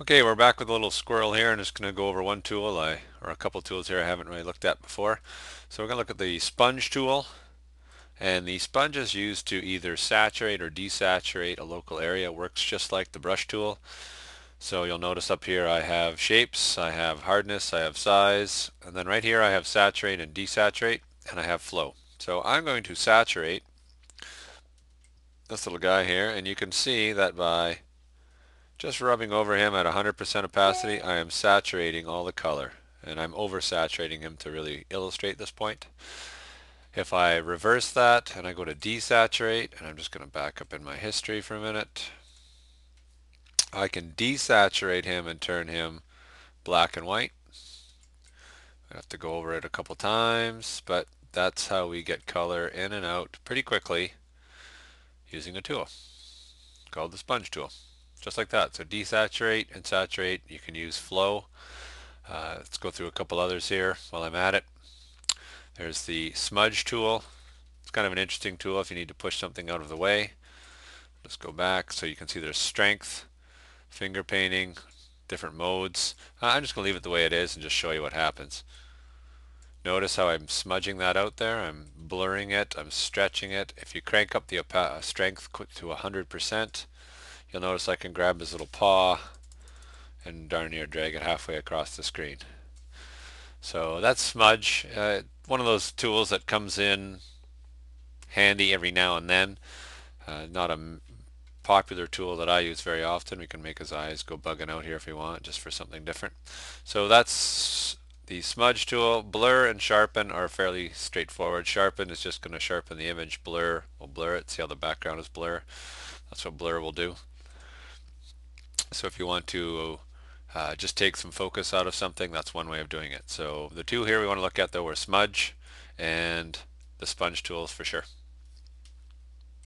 Okay, we're back with a little squirrel here. I'm just going to go over one tool, or a couple tools here I haven't really looked at before. So we're going to look at the sponge tool, and the sponge is used to either saturate or desaturate a local area. It works just like the brush tool. So you'll notice up here I have shapes, I have hardness, I have size, and then right here I have saturate and desaturate, and I have flow. So I'm going to saturate this little guy here, and you can see that by just rubbing over him at 100% opacity, I am saturating all the color, and I'm oversaturating him to really illustrate this point. If I reverse that and I go to desaturate, and I'm just going to back up in my history for a minute, I can desaturate him and turn him black and white. I have to go over it a couple times, but that's how we get color in and out pretty quickly using a tool called the sponge tool. Just like that. So desaturate and saturate. You can use flow. Let's go through a couple others here while I'm at it. There's the smudge tool. It's kind of an interesting tool if you need to push something out of the way. Let's go back so you can see there's strength, finger painting, different modes. I'm just going to leave it the way it is and just show you what happens. Notice how I'm smudging that out there. I'm blurring it. I'm stretching it. If you crank up the strength to 100%, you'll notice I can grab his little paw and darn near drag it halfway across the screen. So that's Smudge. One of those tools that comes in handy every now and then. Not a popular tool that I use very often. We can make his eyes go bugging out here if we want, just for something different. So that's the smudge tool. Blur and sharpen are fairly straightforward. Sharpen is just going to sharpen the image. Blur will blur it. See how the background is blur? That's what blur will do. So if you want to just take some focus out of something, that's one way of doing it. So the two here we want to look at though are smudge and the sponge tools for sure.